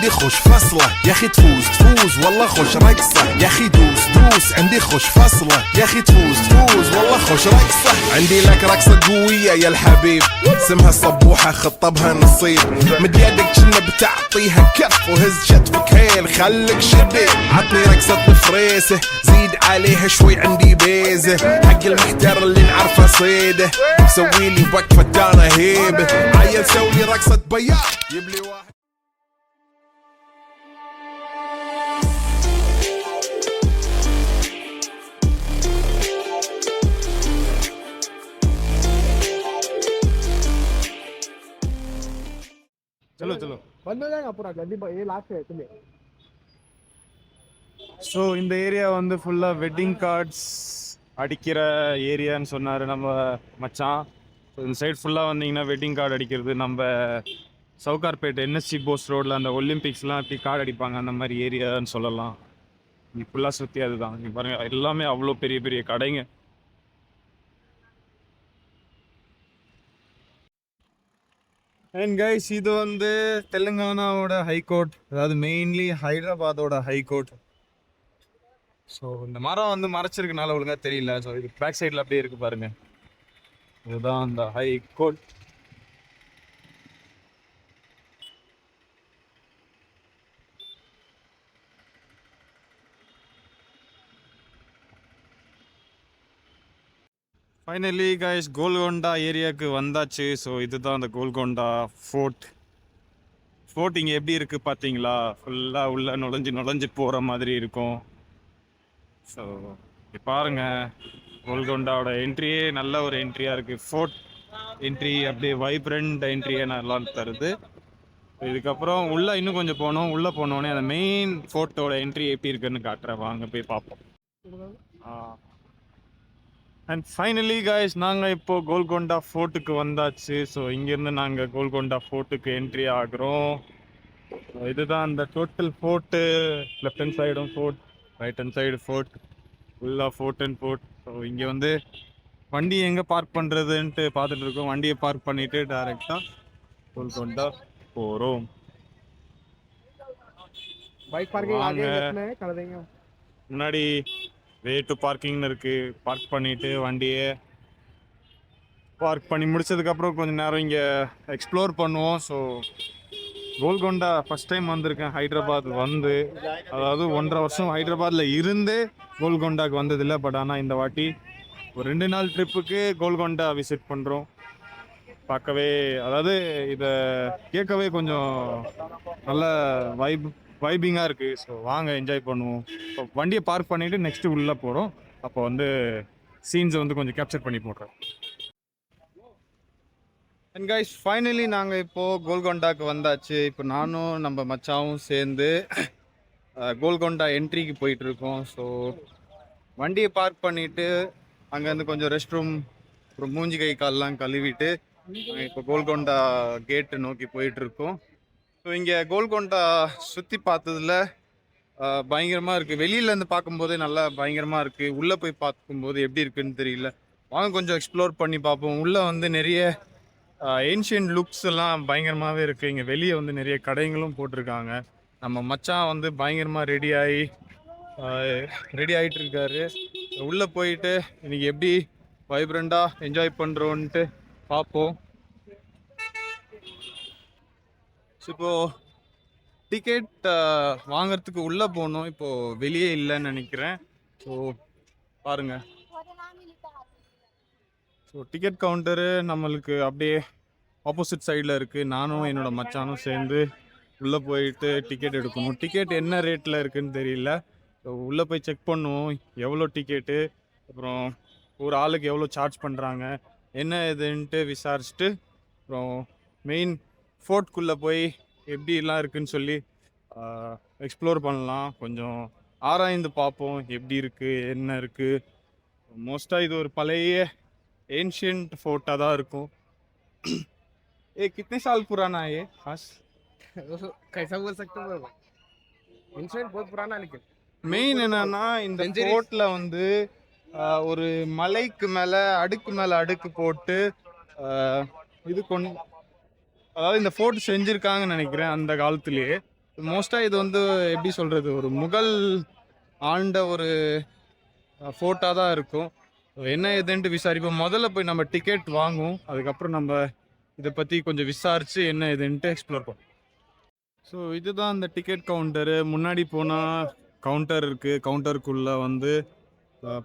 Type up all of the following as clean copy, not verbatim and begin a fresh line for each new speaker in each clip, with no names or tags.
عندي خوش فصلة يا اخي تفوز والله خوش رقصة يا اخي دوس عندي خوش فصلة يا اخي تفوز والله خوش رقصة عندي لك رقصة قوية يا الحبيب اسمها الصبوحة خطبها نصيب مد يدك كنا بتعطيها كف وهز شتفك هيل خليك شديد عطني رقصة الفريسة زيد عليها شوي عندي بيزة حق المحتر اللي نعرفه صيده سوي لي وقفة انا هيبة عيل سوي رقصة بياض يبلي واحد
चलो चलो
बंद हो जाएगा पूरा गली ये लास्ट है चलिए
ஸோ இந்த ஏரியா வந்து ஃபுல்லாக வெட்டிங் கார்ட்ஸ் அடிக்கிற ஏரியான்னு சொன்னார் நம்ம மச்சான். ஸோ இந்த சைடு ஃபுல்லாக வந்தீங்கன்னா வெட்டிங் கார்டு அடிக்கிறது நம்ம சவுகார்பேட் என்எஸ்சி போஸ் ரோடில் அந்த ஒலிம்பிக்ஸ்லாம் இப்படி கார்டு அடிப்பாங்க அந்த மாதிரி ஏரியான்னு சொல்லலாம். நீ ஃபுல்லாக சுற்றி அதுதான் நீ பாருங்கள் எல்லாமே அவ்வளோ பெரிய பெரிய கடைங்க. அண்ட் கைஸ் இது வந்து தெலுங்கானாவோட ஹைகோர்ட், அதாவது மெயின்லி ஹைதராபாத்தோட ஹைகோர்ட். ஸோ இந்த மரம் வந்து மறைச்சிருக்கனால ஒழுங்காக தெரியல. ஸோ இது பேக் சைடில் அப்படியே இருக்குது பாருங்கள், இதுதான் அந்த ஹைகோர்ட். ஃபைனலி கைஸ் கோல்கொண்டா ஏரியாவுக்கு வந்தாச்சு. ஸோ இதுதான் அந்த கோல்கொண்டா ஃபோர்ட். ஃபோர்ட் இங்கே எப்படி இருக்குது பார்த்தீங்களா, ஃபுல்லாக உள்ளே நுழைஞ்சு போகிற மாதிரி இருக்கும். ஸோ இப்போ பாருங்கள் கோல்கொண்டாவோட என்ட்ரியே நல்ல ஒரு என்ட்ரியாக இருக்குது. ஃபோர்ட் என்ட்ரி அப்படியே வைப்ரண்ட் என்ட்ரியே நல்லா தருது. இதுக்கப்புறம் உள்ளே இன்னும் கொஞ்சம் போனோம். உள்ளே போனோடனே அந்த மெயின் ஃபோர்ட்டோட என்ட்ரி எப்படி இருக்குன்னு காட்டுறேன், வாங்க போய் பார்ப்போம். அண்ட் ஃபைனலி கைஸ் நாங்கள் இப்போது கோல்கொண்டா ஃபோர்ட்டுக்கு வந்தாச்சு. ஸோ இங்கேருந்து நாங்கள் கோல்கொண்டா ஃபோர்ட்டுக்கு என்ட்ரி ஆகிறோம். இதுதான் அந்த டோட்டல் ஃபோர்ட்டு. லெஃப்ட் ஹேண்ட் சைடும் forty, right hand side forty, ஃபுல்லாக ஃபோர்ட் அண்ட் ஃபோர்ட். ஸோ இங்கே வந்து வண்டி எங்கே பார்க் பண்ணுறதுன்ட்டு பார்த்துட்டு இருக்கோம். வண்டியை பார்க் பண்ணிவிட்டு டைரெக்டாக கோல்கொண்டா போகிறோம்.
बाइक पार्किंग आगे कितने है कर देंगे
முன்னாடி வே டு பார்க்கிங்னு இருக்குது. பார்க் பண்ணிவிட்டு வண்டியை பார்க் பண்ணி முடிச்சதுக்கப்புறம் கொஞ்சம் நேரம் இங்கே எக்ஸ்ப்ளோர் பண்ணுவோம். ஸோ கோல்கொண்டா ஃபஸ்ட் டைம் வந்திருக்கேன் ஹைதராபாத் வந்து, அதாவது 1.5 வருஷம் ஹைதராபாத்தில் இருந்து கோல்கொண்டாவுக்கு வந்ததில்லை. பட் ஆனால் இந்த வாட்டி ஒரு 2 நாள் ட்ரிப்புக்கு கோல்கொண்டா விசிட் பண்ணுறோம். பார்க்கவே, அதாவது இதை கேட்கவே கொஞ்சம் நல்ல வைபிங்காக இருக்குது. ஸோ வாங்க என்ஜாய் பண்ணுவோம். இப்போ வண்டியை பார்க் பண்ணிவிட்டு நெக்ஸ்ட்டு உள்ளே போகிறோம். அப்போ வந்து சீன்ஸை வந்து கொஞ்சம் கேப்சர் பண்ணி போடுறோம். அண்ட் கைஸ் ஃபைனலி நாங்கள் இப்போது கோல்கொண்டாவுக்கு வந்தாச்சு. இப்போ நானும் நம்ம மச்சாவும் சேர்ந்து கோல்கொண்டா என்ட்ரிக்கு போயிட்டுருக்கோம். ஸோ வண்டியை பார்க் பண்ணிவிட்டு அங்கேருந்து கொஞ்சம் ரெஸ்ட் ரூம், அப்புறம் மூஞ்சி கை கால்லாம் கழுவிட்டு இப்போ கோல்கொண்டா கேட்டு நோக்கி போயிட்டுருக்கோம். ஸோ இங்கே கோல்கொண்டா சுற்றி பார்த்ததில் பயங்கரமாக இருக்குது. வெளியிலேருந்து பார்க்கும்போதே நல்லா பயங்கரமாக இருக்குது. உள்ளே போய் பார்க்கும்போது எப்படி இருக்குன்னு தெரியல. வாங்க கொஞ்சம் எக்ஸ்ப்ளோர் பண்ணி பார்ப்போம். உள்ளே வந்து நிறைய ஏன்ஷியன்ட் லுக்ஸ் எல்லாம் பயங்கரமாகவே இருக்குது. இங்கே வெளியே வந்து நிறைய கடைகளும் போட்டிருக்காங்க. நம்ம மச்சான் வந்து பயங்கரமாக ரெடி ஆகிட்டு இருக்காரு. உள்ளே போயிட்டு இன்றைக்கி எப்படி வைப்ரண்ட்டாக என்ஜாய் பண்ணுறோன்ட்டு பார்ப்போம். இப்போது டிக்கெட் வாங்கிறதுக்கு உள்ளே போகணும். இப்போது வெளியே இல்லைன்னு நினைக்கிறேன். ஸோ பாருங்கள், ஸோ டிக்கெட் கவுண்டரு நம்மளுக்கு அப்படியே ஆப்போசிட் சைடில் இருக்குது. நானும் என்னோடய மச்சானும் சேர்ந்து உள்ளே போயிட்டு டிக்கெட் எடுக்கணும். டிக்கெட் என்ன ரேட்டில் இருக்குதுன்னு தெரியல. ஸோ உள்ளே போய் செக் பண்ணுவோம் எவ்வளோ டிக்கெட்டு, அப்புறம் ஒரு ஆளுக்கு எவ்வளோ சார்ஜ் பண்ணுறாங்க என்ன இதுன்ட்டு விசாரிச்சுட்டு அப்புறம் மெயின் ஃபோர்ட்குள்ளே போய் எப்படிலாம் இருக்குதுன்னு சொல்லி எக்ஸ்ப்ளோர் பண்ணலாம். கொஞ்சம் ஆராய்ந்து பார்ப்போம் எப்படி இருக்குது என்ன இருக்குது. மோஸ்ட்டாக இது ஒரு பழைய एंशियंट फोर्ट अदा இருக்கும். ये कितने साल पुराना है ये खास?
कैसा बोल सकते हो, एंशियंट बहुत पुराना. लेकिन
மெயின் என்னன்னா இந்த ஃபோர்ட்ல வந்து ஒரு மலைக்கு மேலே அடுக்கு போட்டு இது அதாவது இந்த ஃபோர்ட் செஞ்சுருக்காங்கன்னு நினைக்கிறேன் அந்த காலத்துலேயே. மோஸ்ட்டாக இது வந்து எப்படி சொல்கிறது, ஒரு முகல் ஆண்ட ஒரு ஃபோர்ட்டாக தான் இருக்கும். என்ன ஏதுன்ட்டு விசாரிப்போம். முதல்ல போய் நம்ம டிக்கெட் வாங்குவோம், அதுக்கப்புறம் நம்ம இதை பற்றி கொஞ்சம் விசாரித்து என்ன ஏதுன்ட்டு எக்ஸ்ப்ளோர் பண்ணுவோம். ஸோ இதுதான் அந்த டிக்கெட் கவுண்டரு. முன்னாடி போனால் கவுண்டர் இருக்குது, கவுண்டருக்குள்ளே வந்து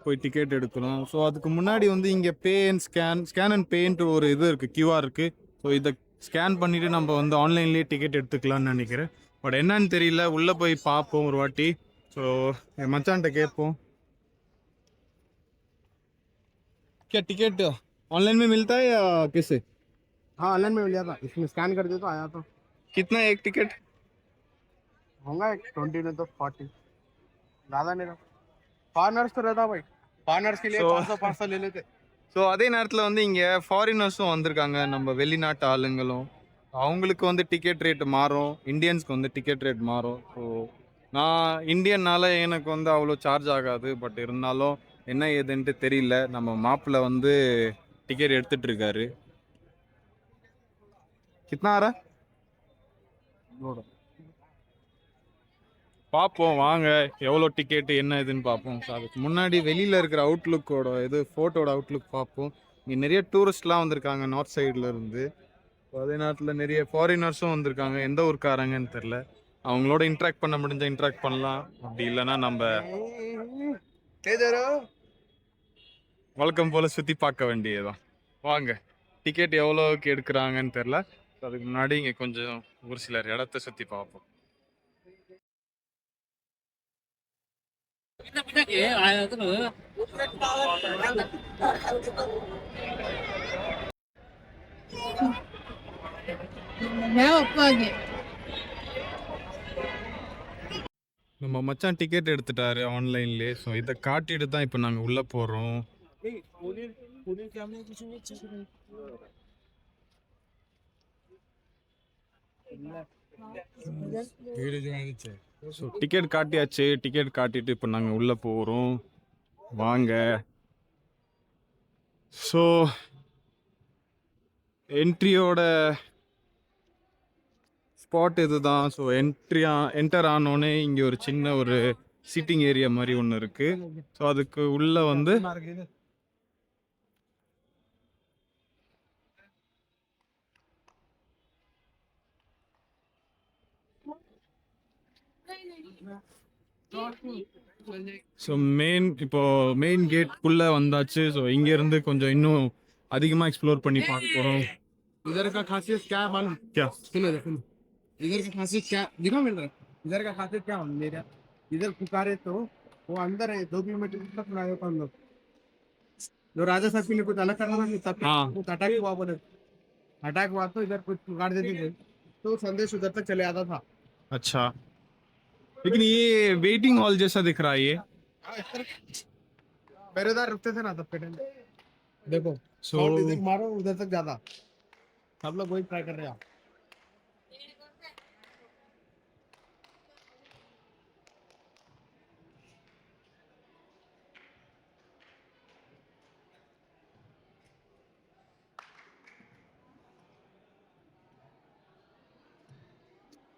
போய் டிக்கெட் எடுக்கணும். ஸோ அதுக்கு முன்னாடி வந்து இங்கே pay and scan and pant ஒரு இது இருக்குது, கியூஆர் இருக்குது. ஸோ இதை ஸ்கேன் பண்ணிவிட்டு நம்ம வந்து ஆன்லைன்லேயே டிக்கெட் எடுத்துக்கலாம்னு நினைக்கிறேன். பட் என்னன்னு தெரியல, உள்ளே போய் பார்ப்போம் ஒரு வாட்டி. ஸோ என் மச்சான்கிட்ட கேட்போம். क्या टिकट ऑनलाइन में मिलता है या कैसे?
हाँ ऑनलाइन में मिल जाता, इसमें स्कैन कर दे तो आया तो।
कितना एक टिकट?
होगा 20 नहीं तो 40, ज़्यादा नहीं रहता। फॉरनर्स तो रहता भाई, फॉरनर्स के लिए 400-500 ले लेते।
ஸோ அதே நேரத்தில் வந்து இங்கே ஃபாரினர்ஸும் வந்திருக்காங்க, நம்ம வெளிநாட்டு ஆளுங்களும். அவங்களுக்கு வந்து டிக்கெட் ரேட் மாறும், இந்தியன்ஸ்க்கு வந்து டிக்கெட் ரேட் மாறும். ஸோ நான் இந்தியன்னால எனக்கு வந்து அவ்வளோ சார்ஜ் ஆகாது. பட் இருந்தாலும் என்ன ஏதுன்ட்டு தெரியல. நம்ம மாப்பிள்ள வந்து டிக்கெட் எடுத்துட்டு இருக்காரு. கிட்னா ஆரா பார்ப்போம் வாங்க, எவ்வளோ டிக்கெட்டு என்ன இதுன்னு பார்ப்போம். ஸோ அதுக்கு முன்னாடி வெளியில் இருக்கிற அவுட்லுக்கோட இது ஃபோட்டோட அவுட்லுக் பார்ப்போம். இங்கே நிறைய டூரிஸ்ட்லாம் வந்திருக்காங்க நார்த் சைடில் இருந்து. அதே நேரத்தில் நிறைய ஃபாரினர்ஸும் வந்திருக்காங்க, எந்த ஊருக்காரங்கன்னு தெரில. அவங்களோட இன்ட்ராக்ட் பண்ண முடிஞ்ச இன்ட்ராக்ட் பண்ணலாம், அப்படி இல்லைன்னா நம்ம வழக்கம் போல் சுற்றி பார்க்க வேண்டியதுதான். வாங்க, டிக்கெட் எவ்வளோக்கு எடுக்கிறாங்கன்னு தெரில. அதுக்கு முன்னாடி இங்கே கொஞ்சம் ஒரு சிலர் இடத்த சுற்றி பார்ப்போம். நம்ம மச்சான் டிக்கெட் எடுத்துட்டாரு ஆன்லைன்லேயே. ஸோ இதை காட்டிட்டு தான் இப்போ நாங்கள் உள்ளே போகிறோம். ஸோ டிக்கெட் காட்டியாச்சு, டிக்கெட் காட்டிட்டு இப்போ நாங்கள் உள்ளே போகிறோம். வாங்க. ஸோ என்ட்ரியோட ஸ்பாட் இதுதான். ஸோ என்டர் ஆனோடனே இங்கே ஒரு சின்ன ஒரு சீட்டிங் ஏரியா மாதிரி ஒன்று இருக்குது. ஸோ அதுக்கு உள்ளே வந்து ஸோ மெயின் கேட்குள்ளே வந்தாச்சு. ஸோ இங்கேருந்து கொஞ்சம் இன்னும் அதிகமாக எக்ஸ்ப்ளோர் பண்ணி பார்க்க போகிறோம்.
इधर का खासियत क्या है मालूम?
क्या?
सुनो सुनो, इधर का खासियत क्या दिखा मिल रहा है? इधर का खासियत क्या मेरा, इधर पुकारे तो वो अंदर है 2 किलोमीटर तक लाए होता हम लोग। जो राजा साहब के लिए कुछ अलग करना था तब
हाँ।
कुछ अटैक हुआ, बोले अटैक हुआ तो इधर कुछ पुकार देते थे तो संदेश उधर तक चले आता था।
अच्छा, लेकिन ये वेटिंग हॉल जैसा दिख रहा है ये।
पहरेदार रुकते थे ना तब के टाइम। देखो
So-
साउंड इधर मारो उधर तक ज्यादा, सब लोग वही ट्राई कर रहे हैं।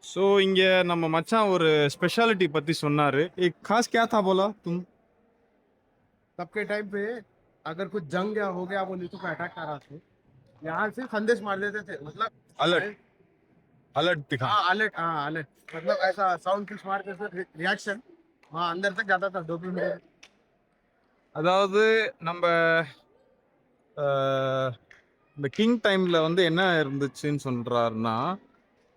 ஸோ இங்கே நம்ம மச்சான் ஒரு ஸ்பெஷாலிட்டி பற்றி சொன்னார். एक खास क्या था बोला तुम?
तब के टाइम पे अगर कुछ जंग या हो गया बोले तो अटैक कर रहा था, यहाँ से संदेश मार देते थे, मतलब
अलर्ट दिखा।
हाँ अलर्ट, हाँ अलर्ट, मतलब ऐसा साउंड किस मार के रिएक्शन वहाँ अंदर तक जाता था 2 किलोमीटर।
அதாவது நம்ம இந்த கிங் டைமில் வந்து என்ன இருந்துச்சுன்னு சொல்கிறாருன்னா,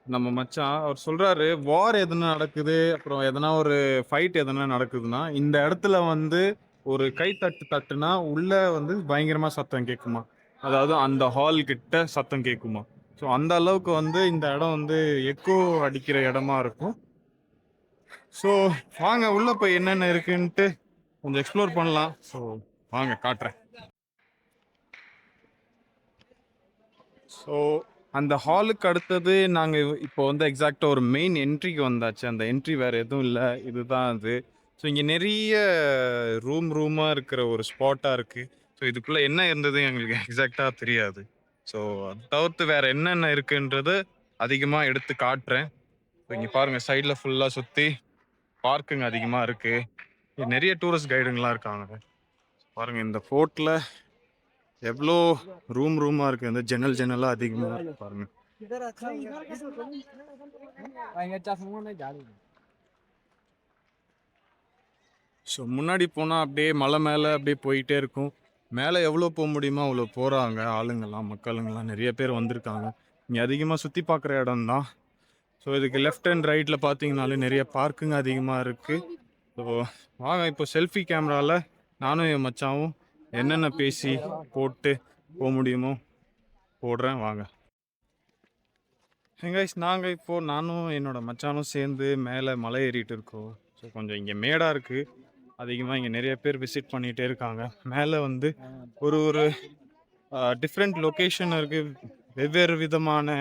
நம்ம மச்சான் அவர் சொல்கிறாரு, வார் எதுனா நடக்குது, அப்புறம் எதனா ஒரு ஃபைட் எதனா நடக்குதுன்னா இந்த இடத்துல வந்து ஒரு கை தட்டுனா உள்ளே வந்து பயங்கரமாக சத்தம் கேட்குமா. அதாவது அந்த ஹால் கிட்ட சத்தம் கேட்குமா. ஸோ அந்த அளவுக்கு வந்து இந்த இடம் வந்து எக்கோ அடிக்கிற இடமா இருக்கும். ஸோ வாங்க உள்ளே போய் என்னென்ன இருக்குன்ட்டு கொஞ்சம் எக்ஸ்ப்ளோர் பண்ணலாம். ஸோ வாங்க காட்டுறேன். ஸோ அந்த ஹாலுக்கு அடுத்தது நாங்கள் இப்போ வந்து எக்ஸாக்டாக ஒரு மெயின் என்ட்ரிக்கு வந்தாச்சு. அந்த என்ட்ரி வேறு எதுவும் இல்லை, இதுதான் அது. ஸோ இங்கே நிறைய ரூமாக இருக்கிற ஒரு ஸ்பாட்டாக இருக்குது. ஸோ இதுக்குள்ளே என்ன இருந்தது எங்களுக்கு எக்ஸாக்டாக தெரியாது. ஸோ அது தவிர்த்து வேறு என்னென்ன இருக்குன்றது அதிகமாக எடுத்து காட்டுறேன். இங்கே பாருங்கள் சைடில் ஃபுல்லாக சுற்றி பார்க்குங்க அதிகமாக இருக்குது. நிறைய டூரிஸ்ட் கைடுங்களாம் இருக்காங்க. பாருங்கள் இந்த ஃபோர்ட்டில் எவ்வளோ ரூமாக இருக்குது. இந்த ஜன்னலாக அதிகமாக இருக்கு பாருங்கள். ஸோ முன்னாடி போனால் அப்படியே மலை மேலே அப்படியே போயிட்டே இருக்கும். மேலே எவ்வளோ போக முடியுமோ அவ்வளோ போகிறாங்க. ஆளுங்கள்லாம் மக்களுங்கள்லாம் நிறைய பேர் வந்திருக்காங்க. இங்கே அதிகமாக சுற்றி பார்க்குற இடம் தான். ஸோ இதுக்கு லெஃப்ட் அண்ட் ரைட்டில் பார்த்தீங்கனாலே நிறைய பார்க்குங்க அதிகமாக இருக்குது. ஸோ வாங்க இப்போ செல்ஃபி கேமராவில் நானும் என் மச்சாவும் என்னென்ன பேசி போட்டு போக முடியுமோ போடுறேன் வாங்க. கைஸ் நாங்கள் இப்போது நானும் என்னோட மச்சானும் சேர்ந்து மேலே மலை ஏறிட்டு இருக்கோம். ஸோ கொஞ்சம் இங்கே மேடாக இருக்குது. அதிகமாக இங்கே நிறைய பேர் விசிட் பண்ணிகிட்டே இருக்காங்க. மேலே வந்து ஒரு டிஃப்ரெண்ட் லொக்கேஷன் இருக்குது. வெவ்வேறு விதமான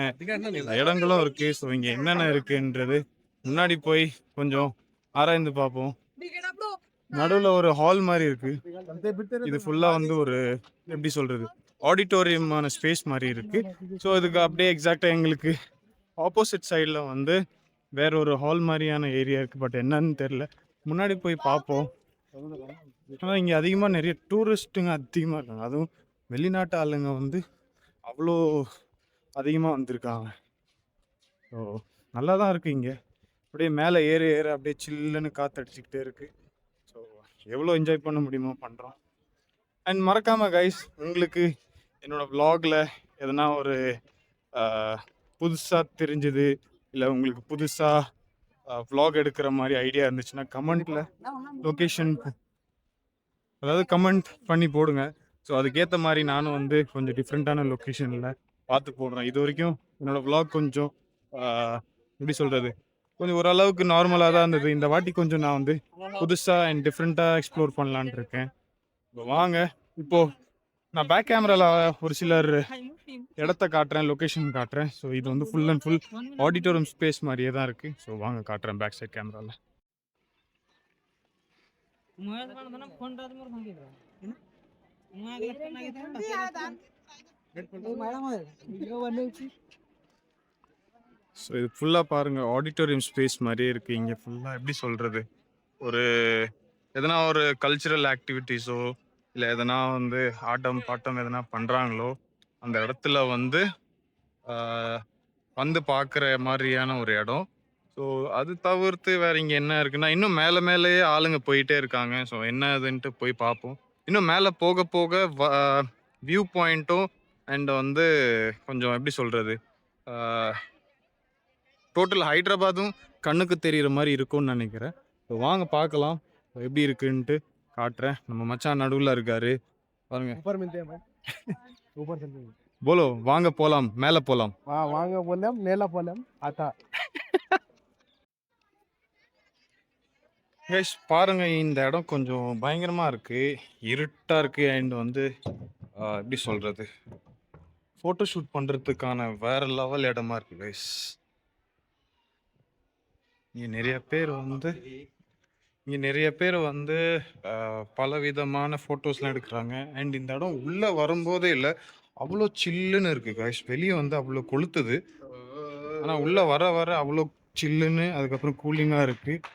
இடங்களும் இருக்குது. ஸோ இங்கே என்னென்ன இருக்குன்றது முன்னாடி போய் கொஞ்சம் ஆராய்ந்து பார்ப்போம். நடுவில் ஒரு ஹால் மாதிரி இருக்குது. இது ஃபுல்லாக வந்து ஒரு எப்படி சொல்கிறது ஆடிட்டோரியமான ஸ்பேஸ் மாதிரி இருக்குது. ஸோ இதுக்கு அப்படியே எக்ஸாக்டாக எங்களுக்கு ஆப்போசிட் சைடில் வந்து வேற ஒரு ஹால் மாதிரியான ஏரியா இருக்குது. பட் என்னன்னு தெரில, முன்னாடி போய் பார்ப்போம். ஆனால் இங்கே அதிகமாக நிறைய டூரிஸ்ட்டுங்க அதிகமாக இருக்காங்க. அதுவும் வெளிநாட்டு ஆளுங்க வந்து அவ்வளோ அதிகமாக வந்திருக்காங்க. ஸோ நல்லா தான் இருக்குது இங்கே. அப்படியே மேலே ஏற அப்படியே சில்லுன்னு காற்றடிச்சிக்கிட்டே இருக்குது. ஸோ எவ்வளோ என்ஜாய் பண்ண முடியுமோ பண்ணுறோம். அண்ட் மறக்காமல் கைஸ், உங்களுக்கு என்னோடய வ்ளாகில் எதனா ஒரு புதுசாக தெரிஞ்சுது இல்லை உங்களுக்கு புதுசாக வ்ளாக் எடுக்கிற மாதிரி ஐடியா இருந்துச்சுன்னா கமெண்ட்டில் லொக்கேஷன் அதாவது கமெண்ட் பண்ணி போடுங்க. ஸோ அதுக்கேற்ற மாதிரி நானும் வந்து கொஞ்சம் டிஃப்ரெண்ட்டான லொக்கேஷனில் பார்த்து போடுறேன். இது வரைக்கும் என்னோடய வ்ளாக் கொஞ்சம் எப்படி சொல்கிறது கொஞ்சம் ஓரளவுக்கு நார்மலாக தான் இருந்தது. இந்த வாட்டி கொஞ்சம் நான் வந்து புதுசாக அண்ட் டிஃப்ரெண்ட்டாக எக்ஸ்ப்ளோர் பண்ணலான் இருக்கேன். இப்போ வாங்க, இப்போது நான் பேக் கேமராவில் ஒரு சிலர் இடத்த காட்டுறேன், லொக்கேஷன் காட்டுறேன். ஸோ இது வந்து full and full auditorium space மாதிரியே தான் இருக்குது. ஸோ வாங்க காட்டுறேன் பேக் சைட் கேமராவில். ஸோ இது ஃபுல்லாக பாருங்கள் ஆடிட்டோரியம் ஸ்பேஸ் மாதிரியே இருக்குது. இங்கே ஃபுல்லாக எப்படி சொல்கிறது ஒரு எதனா ஒரு கல்ச்சுரல் ஆக்டிவிட்டீஸோ இல்லை எதனா வந்து ஆட்டம் பாட்டம் எதனா பண்ணுறாங்களோ அந்த இடத்துல வந்து வந்து பார்க்குற மாதிரியான ஒரு இடம். ஸோ அது தவிர்த்து வேறு இங்கே என்ன இருக்குன்னா இன்னும் மேலே மேலேயே ஆளுங்க போயிட்டே இருக்காங்க. ஸோ என்ன இதுன்ட்டு போய் பார்ப்போம். இன்னும் மேலே போக போக வியூ பாயிண்ட்டும் அண்ட் வந்து கொஞ்சம் எப்படி சொல்கிறது டோட்டல் ஹைதராபாத்தும் கண்ணுக்கு தெரிகிற மாதிரி இருக்கும்னு நினைக்கிறேன். ஸோ வாங்க பார்க்கலாம் எப்படி இருக்குன்ட்டு காட்டுறேன். நம்ம மச்சான் நடுவில் இருக்காரு பாருங்க. போலோ வாங்க போலாம், மேலே போலாம்.
வாங்க போலாம், மேலே போலாம். ஆத்தா
கைஸ் பாருங்க, இந்த இடம் கொஞ்சம் பயங்கரமாக இருக்குது, இருட்டாக இருக்குது. அண்ட் வந்து எப்படி சொல்கிறது ஃபோட்டோ ஷூட் பண்ணுறதுக்கான வேறு லெவல் இடமா இருக்குது கைஸ். இங்கே நிறைய பேர் வந்து பல விதமான ஃபோட்டோஸ்லாம் எடுக்கிறாங்க. அண்ட் இந்த இடம் உள்ளே வரும்போதே இல்லை அவ்வளோ சில்லுன்னு இருக்குது கைஸ். வெளியே வந்து அவ்வளோ கொளுத்துது, ஆனால் உள்ளே வர வர அவ்வளோ சில்லுன்னு அதுக்கப்புறம் கூலிங்காக இருக்குது.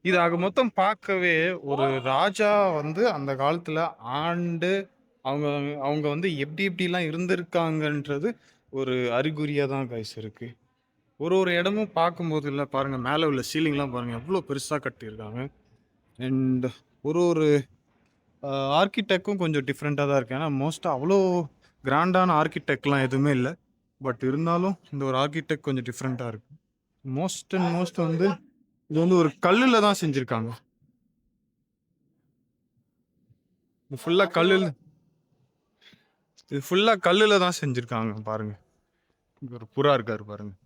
இது ஆக மொத்தம் பார்க்கவே ஒரு ராஜா வந்து அந்த காலத்தில் ஆண்டு அவங்க வந்து எப்படிலாம் இருந்திருக்காங்கன்றது ஒரு அறிகுறியாக தான் கைஸ் இருக்குது. ஒரு இடமும் பார்க்கும்போது இல்லை பாருங்கள், மேலே உள்ள சீலிங்லாம் பாருங்கள் எவ்வளோ பெருசாக கட்டியிருக்காங்க. அண்ட் ஒரு ஆர்கிடெக்டும் கொஞ்சம் டிஃப்ரெண்ட்டாக தான் இருக்குது. ஏன்னா மோஸ்ட்டாக அவ்வளோ கிராண்டான ஆர்கிடெக்ட்லாம் எதுவுமே இல்லை. பட் இருந்தாலும் இந்த ஒரு ஆர்கிடெக்ட் கொஞ்சம் டிஃப்ரெண்ட்டாக இருக்குது. மோஸ்ட் வந்து இது வந்து ஒரு கல்லில் தான் செஞ்சுருக்காங்க. இது ஃபுல்லாக கல்லில் தான் செஞ்சுருக்காங்க பாருங்கள். இங்கே ஒரு புறா இருக்காரு பாருங்கள்.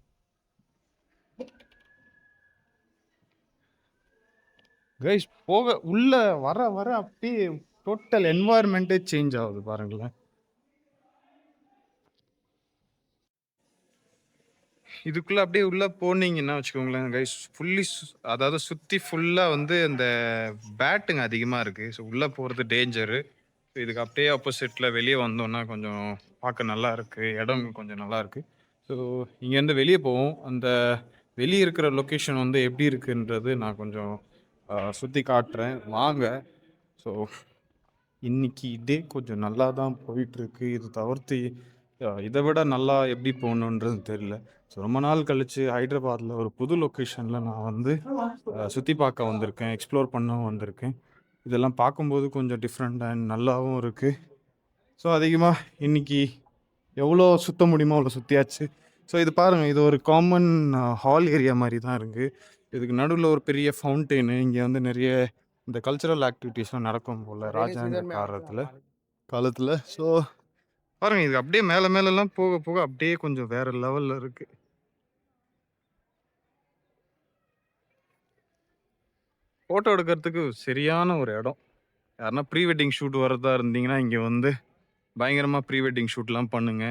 கைஸ் போக உள்ள வர அப்படியே டோட்டல் என்வாயர்மெண்ட்டே சேஞ்ச் ஆகுது பாருங்களேன். இதுக்குள்ள அப்படியே உள்ள போனீங்கன்னா வச்சுக்கோங்களேன் கைஸ், ஃபுல்லி அதாவது சுத்தி ஃபுல்லா வந்து அந்த பேட்டுங்க அதிகமா இருக்கு. ஸோ உள்ள போறது டேஞ்சரு. இதுக்கு அப்படியே ஆப்போசிட்ல வெளியே வந்தோம்னா கொஞ்சம் பார்க்க நல்லா இருக்கு. இடம் கொஞ்சம் நல்லா இருக்கு. ஸோ இங்கேருந்து வெளியே போவோம். அந்த வெளியே இருக்கிற லொக்கேஷன் வந்து எப்படி இருக்குன்றது நான் கொஞ்சம் சுற்றி காட்டுறேன் வாங்க. ஸோ இன்னைக்கு டே கொஞ்சம் நல்லா தான் போயிட்டுருக்கு. இது தவிர்த்து இதை விட நல்லா எப்படி போகணுன்றது தெரியல. ஸோ ரொம்ப நாள் கழிச்சு ஹைதராபாத்தில் ஒரு புது லொக்கேஷனில் நான் வந்து சுற்றி பார்க்க வந்திருக்கேன், எக்ஸ்ப்ளோர் பண்ண வந்திருக்கேன். இதெல்லாம் பார்க்கும்போது கொஞ்சம் டிஃப்ரெண்ட் அண்ட் நல்லாவும் இருக்குது. ஸோ அதிகமாக இன்னைக்கு எவ்வளோ சுத்த முடியுமோ அவ்வளோ சுற்றியாச்சு. ஸோ இது பாருங்கள், இது ஒரு காமன் ஹால் ஏரியா மாதிரி தான் இருக்குது. இதுக்கு நடுவில் ஒரு பெரிய ஃபவுண்டெயின். இங்கே வந்து நிறைய இந்த கல்ச்சுரல் ஆக்டிவிட்டீஸ்லாம் நடக்கும் போல் ராஜாங்க காலத்தில். ஸோ பாருங்கள், இது அப்படியே மேலே மேலெல்லாம் போக போக அப்படியே கொஞ்சம் வேறு லெவலில் இருக்குது. ஃபோட்டோ எடுக்கிறதுக்கு சரியான ஒரு இடம். யாருன்னா ப்ரீ வெட்டிங் ஷூட் வரதா இருந்தீங்கன்னா இங்கே வந்து பயங்கரமாக ப்ரீ வெட்டிங் ஷூட்லாம் பண்ணுங்க.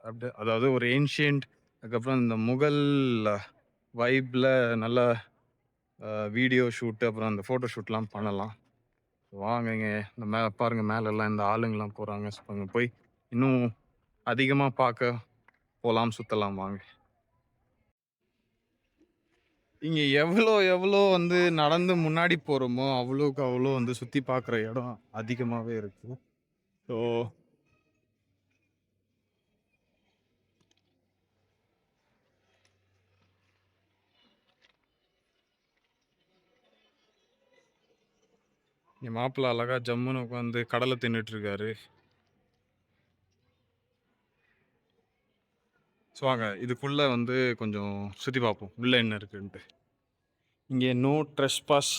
அப்படியே அதாவது ஒரு ஏன்ஷியன்ட், அதுக்கப்புறம் இந்த முகல் வைப்பில் நல்லா வீடியோ ஷூட்டு, அப்புறம் அந்த ஃபோட்டோ ஷூட்லாம் பண்ணலாம். வாங்க இங்கே இந்த பாருங்கள், மேலெல்லாம் இந்த ஆளுங்கெல்லாம் போகிறாங்க. ஸோ அங்கே போய் இன்னும் அதிகமாக பார்க்க போகலாம், சுற்றலாம் வாங்க. இங்கே எவ்வளோ எவ்வளோ வந்து நடந்து முன்னாடி போகிறோமோ அவ்வளோக்கு அவ்வளோ வந்து சுற்றி பார்க்குற இடம் அதிகமாகவே இருக்குது. ஸோ என் மாப்பிள்ள அழகா ஜம்முன்னு உட்காந்து கடலை தின்னுட்டு இருக்காரு. ஸோ வாங்க இதுக்குள்ளே வந்து கொஞ்சம் சுற்றி பார்ப்போம் உள்ளே என்ன இருக்குன்ட்டு. இங்கே நோ ட்ரெஸ்பாஸ்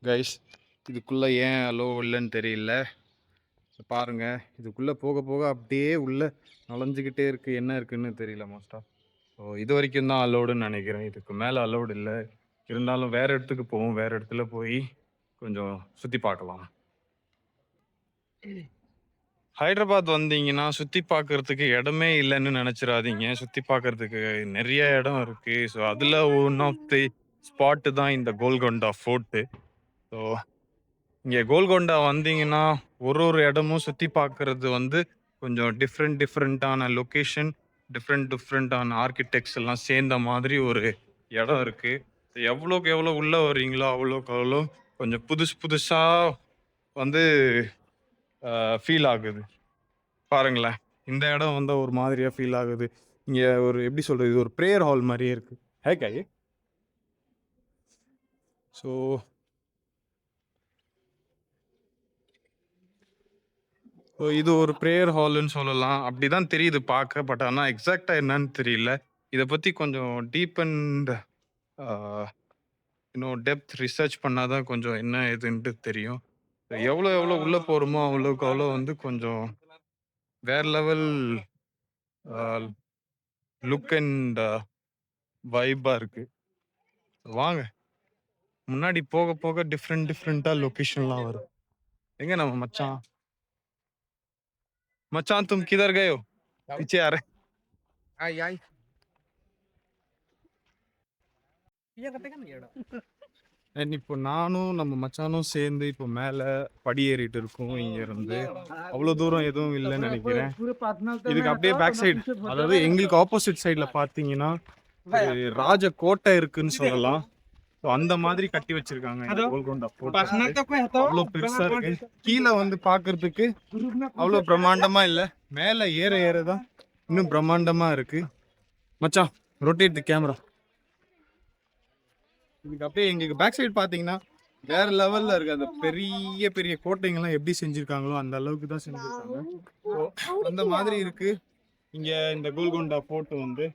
கைஸ். இதுக்குள்ளே ஏன் அலோ இல்லைன்னு தெரியல. பாருங்கள், இதுக்குள்ளே போக போக அப்படியே உள்ளே நுழைஞ்சிக்கிட்டே இருக்குது. என்ன இருக்குன்னு தெரியல மோஸ்ட்டாக. ஸோ இது வரைக்கும் தான் அலோடுன்னு நினைக்கிறேன். இதுக்கு மேலே அலோடு இல்லை. இருந்தாலும் வேறு இடத்துக்கு போவோம். வேறு இடத்துல போய் கொஞ்சம் சுற்றி பார்க்கலாம். ஹைதராபாத் வந்தீங்கன்னா சுற்றி பார்க்கறதுக்கு இடமே இல்லைன்னு நினச்சிடாதீங்க. சுற்றி பார்க்கறதுக்கு நிறைய இடம் இருக்குது. ஸோ அதில் ஒன் ஆஃப் தி ஸ்பாட்டு தான் இந்த கோல்கொண்டா ஃபோர்ட்டு. ஸோ இங்கே கோல்கொண்டா வந்தீங்கன்னா ஒரு இடமும் சுற்றி பார்க்கறது வந்து கொஞ்சம் டிஃப்ரெண்ட்டான லொக்கேஷன், டிஃப்ரெண்ட்டான ஆர்கிடெக்ட்ஸ் எல்லாம் சேர்ந்த மாதிரி ஒரு இடம் இருக்குது. எவ்வளோக்கு எவ்வளோ உள்ளே வர்றீங்களோ அவ்வளோக்கு அவ்வளோ கொஞ்சம் புதுசாக வந்து ஃபீல் ஆகுது. பாருங்களேன், இந்த இடம் வந்து ஒரு மாதிரியாக ஃபீல் ஆகுது. இங்கே ஒரு எப்படி சொல்கிறது, இது ஒரு ப்ரேயர் ஹால் மாதிரியே இருக்குது. ஹேக்காய். ஸோ இது ஒரு ப்ரேயர் ஹாலுன்னு சொல்லலாம். அப்படி தான் தெரியுது பார்க்க. பட் ஆனால் எக்ஸாக்டாக என்னன்னு தெரியல. இதை பற்றி கொஞ்சம் டீப் அண்ட் இன்னும் டெப்த் ரிசர்ச் பண்ணால் தான் கொஞ்சம் என்ன ஏதுன்ட்டு தெரியும். எவ்வளோ எவ்வளோ உள்ளே போகிறோமோ அவ்வளோக்கு அவ்வளோ வந்து கொஞ்சம் வேறு லெவல் லுக் அண்ட் வைபாக இருக்குது. வாங்க முன்னாடி போக போக டிஃப்ரெண்ட்டாக லொக்கேஷன்லாம் வரும். எங்கே நம்ம மச்சான்? மச்சான் तुम किधर गए हो? पीछे आ रहे. இப்போ நானும் நம்ம மச்சானும் சேர்ந்து இப்போ மேலே படி ஏறிட்டு இருக்கோம். இங்க இருந்து அவ்வளோ தூரம் எதுவும் இல்லைன்னு நினைக்கிறேன். இதுக்கு அப்படியே பேக் சைடு, அதாவது எங்களுக்கு ஆப்போசிட் சைடில் பார்த்தீங்கன்னா ஒரு ராஜ கோட்டை இருக்குன்னு சொல்லலாம். ஸோ அந்த மாதிரி கட்டி வச்சிருக்காங்க கோல்கொண்டா ஃபோர்ட். அவ்வளோ பெருசா இருக்கு. கீழே வந்து பார்க்கறதுக்கு அவ்வளோ பிரம்மாண்டமா இல்லை, மேலே ஏற ஏற தான் இன்னும் பிரம்மாண்டமா இருக்கு. மச்சான் ரொட்டேட் தி கேமரா. இதுக்கு அப்படியே எங்களுக்கு பேக் சைடு பார்த்தீங்கன்னா வேற லெவல்ல இருக்கு. அந்த பெரிய பெரிய கோட்டைங்கெல்லாம் எப்படி செஞ்சிருக்காங்களோ அந்த அளவுக்கு தான் செஞ்சிருக்காங்க. அந்த மாதிரி இருக்கு இங்க இந்த கோல்கொண்டா ஃபோர்ட் வந்து.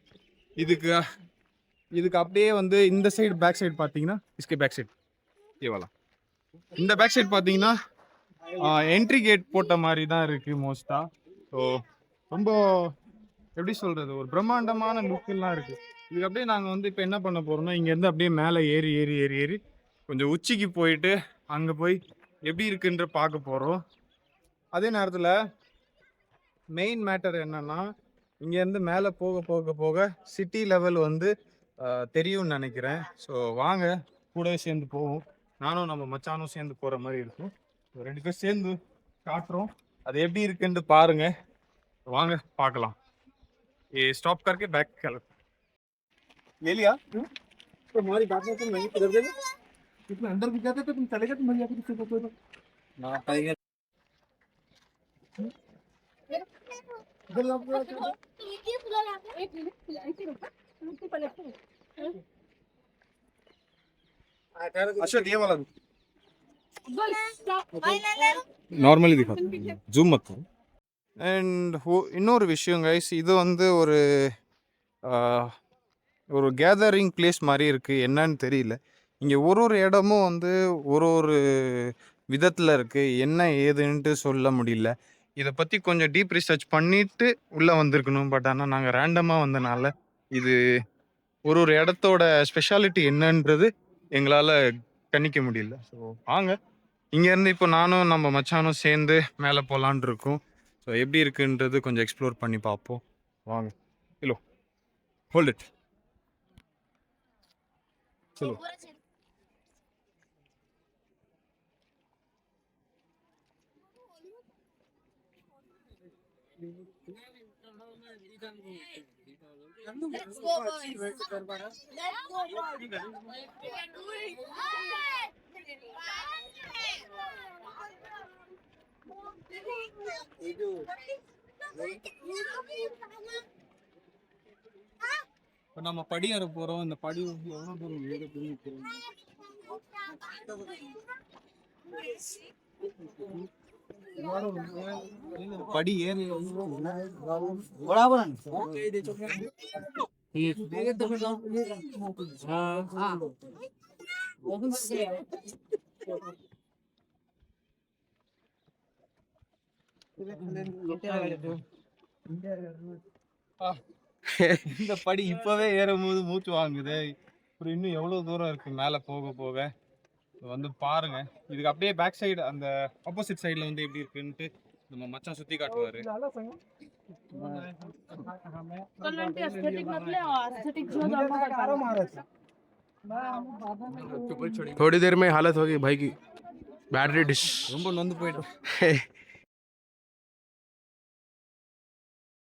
இதுக்கு அப்படியே வந்து இந்த சைடு பேக் சைடு பார்த்தீங்கன்னா இஸ்கே பேக் சைடு ஏவலாம். இந்த பேக் சைடு பார்த்தீங்கன்னா என்ட்ரி கேட் போட்ட மாதிரி தான் இருக்கு மோஸ்டா. ஸோ ரொம்ப எப்படி சொல்றது, ஒரு பிரம்மாண்டமான லுக்கெல்லாம் இருக்கு. இதுக்கு அப்படியே நாங்கள் வந்து இப்போ என்ன பண்ண போறோம்னா, இங்கேருந்து அப்படியே மேலே ஏறி ஏறி ஏறி ஏறி கொஞ்சம் உச்சிக்கு போயிட்டு அங்கே போய் எப்படி இருக்குன்ற பார்க்க போகிறோம். அதே நேரத்தில் மெயின் மேட்டர் என்னன்னா, இங்கேருந்து மேலே போக போக போக சிட்டி லெவல் வந்து தெரியும்னு நினைக்கிறேன். ஸோ வாங்க கூடவே சேர்ந்து போவோம். நானும் நம்ம மச்சானும் சேர்ந்து போகிற மாதிரி இருக்கும். ரெண்டு பேரும் சேர்ந்து காட்டுறோம். அது எப்படி இருக்குன்னு பாருங்க. வாங்க பார்க்கலாம். ये स्टॉप करके बैक कर ले लिया।
तो हमारी बात में तुम नहीं कर देना, इसमें अंदर भी जाते तो तुम चले गए, तुम भैया को किसी को कोई
ना पाएंगे। अच्छा ये वाला நார்மலி दिखा ஜூம் மत அண்ட் இன்னொரு விஷயம் கைஸ், இது வந்து ஒரு கேதரிங் பிளேஸ் மாதிரி இருக்குது. என்னன்னு தெரியல. இங்கே ஒரு இடமும் வந்து ஒரு விதத்தில் இருக்குது. என்ன ஏதுன்ட்டு சொல்ல முடியல. இதை பற்றி கொஞ்சம் டீப் ரிசர்ச் பண்ணிவிட்டு உள்ளே வந்திருக்கணும். பட் ஆனால் நாங்கள் ரேண்டமாக வந்தனால இது ஒரு இடத்தோட ஸ்பெஷாலிட்டி என்னன்றது எங்களால் கணிக்க முடியல. ஸோ வாங்க இங்கேருந்து இப்போ நானும் நம்ம மச்சானும் சேர்ந்து மேலே போகலான் இருக்கோம். ஸோ எப்படி இருக்குன்றது கொஞ்சம் எக்ஸ்ப்ளோர் பண்ணி பார்ப்போம். வாங்க. Hello hold it. चलो
Let's go, boys. Let's go,
இப்போ நம்ம படி ஏற போகிறோம். இந்த படி எவ்வளோ தூரம் ஏற போகிறோம். படி ஏறி இந்த படி இப்பவே ஏறும்போது மூச்சு வாங்குது. அப்புறம் இன்னும் எவ்வளவு தூரம் இருக்கு மேல போக போக வந்து பாருங்க. இதுக்கு அப்படியே பேக் சைடு அந்த ஆப்போசிட் சைடுல வந்து எப்படி இருக்குன்ட்டு நம்ம மச்சான் சுத்தி காட்டுவாரு.
थोड़ी देर में हालत होगी भाई की बैटरी डिश
ரொம்ப நொந்து போயிட்டோம்.